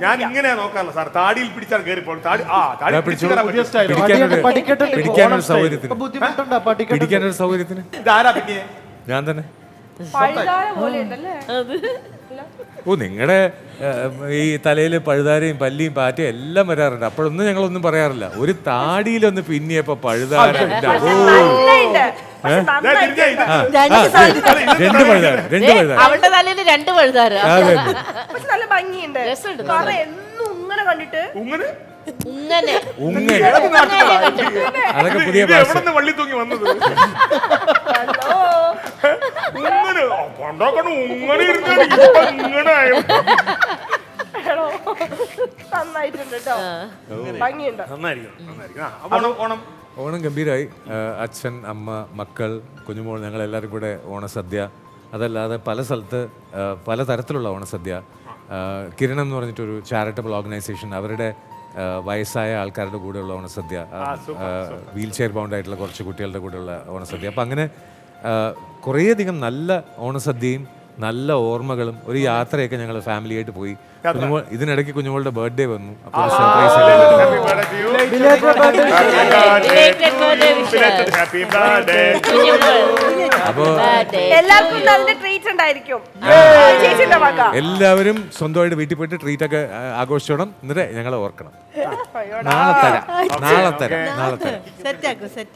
ഞാൻ ഇങ്ങനെ നോക്കാറില്ല സാർ. താടിയിൽ പിടിച്ചാൽ കയറിപ്പോൾ പിടിക്കാനൊരു സൗകര്യത്തിന് ഇതാരാ പിന്നെ? ഞാൻ തന്നെ. പഴുതാര പോലെ ഉണ്ടല്ലേ? ഓ, നിങ്ങളുടെ ഈ തലയില് പഴുതാരയും പല്ലിയും പാറ്റയും എല്ലാം വരാറുണ്ട്. അപ്പോഴൊന്നും ഞങ്ങളൊന്നും പറയാറില്ല. ഒരു താടിയിലൊന്ന് പിന്നിയപ്പോ പഴുതാര. നന്നായിട്ട്. രണ്ട് പഴുതാര, രണ്ട് പഴുതാര. അവളുടെ തലയിൽ രണ്ട് പഴുതാര. പക്ഷെ നല്ല ഭംഗിയുണ്ട്. കാരണം എന്നും ഇങ്ങനെ കണ്ടിട്ട് ഉങ്ങനെ ഉങ്ങനെ ഉങ്ങനെ അതൊക്കെ പുതിയ ഭാഷ. വള്ളി തൂങ്ങി വന്നത് ഉങ്ങനെ പണ്ടോക്കണം. ഉങ്ങനെ നന്നായിട്ടുണ്ട് കേട്ടോ. ഭംഗിയുണ്ട്. ഓണം ഓണം ഗംഭീരമായി. അച്ഛൻ, അമ്മ, മക്കൾ, കുഞ്ഞുമോൾ, ഞങ്ങളെല്ലാവരും കൂടെ ഓണസദ്യ. അതല്ലാതെ പല സ്ഥലത്ത് പല തരത്തിലുള്ള ഓണസദ്യ. കിരണം എന്ന് പറഞ്ഞിട്ടൊരു ചാരിറ്റബിൾ ഓർഗനൈസേഷൻ, അവരുടെ വയസ്സായ ആൾക്കാരുടെ കൂടെയുള്ള ഓണസദ്യ, വീൽ ചെയർ ബൗണ്ട് ആയിട്ടുള്ള കുറച്ച് കുട്ടികളുടെ കൂടെയുള്ള ഓണസദ്യ. അപ്പം അങ്ങനെ കുറേയധികം നല്ല ഓണസദ്യയും നല്ല ഓർമ്മകളും ഒരു യാത്രയൊക്കെ ഞങ്ങൾ ഫാമിലിയായിട്ട് പോയി. കുഞ്ഞുമോൾ ഇതിനിടയ്ക്ക് കുഞ്ഞുമോളുടെ ബർത്ത്ഡേ വന്നു. അപ്പോൾ സർപ്രൈസ് അപ്പോൾ എല്ലാവരും സ്വന്തമായിട്ട് വീട്ടിൽ പോയിട്ട് ട്രീറ്റ് ഒക്കെ ആഘോഷിച്ചോണം. എന്നിട്ട് ഞങ്ങളെ ഓർക്കണം. നാളെ തരാം.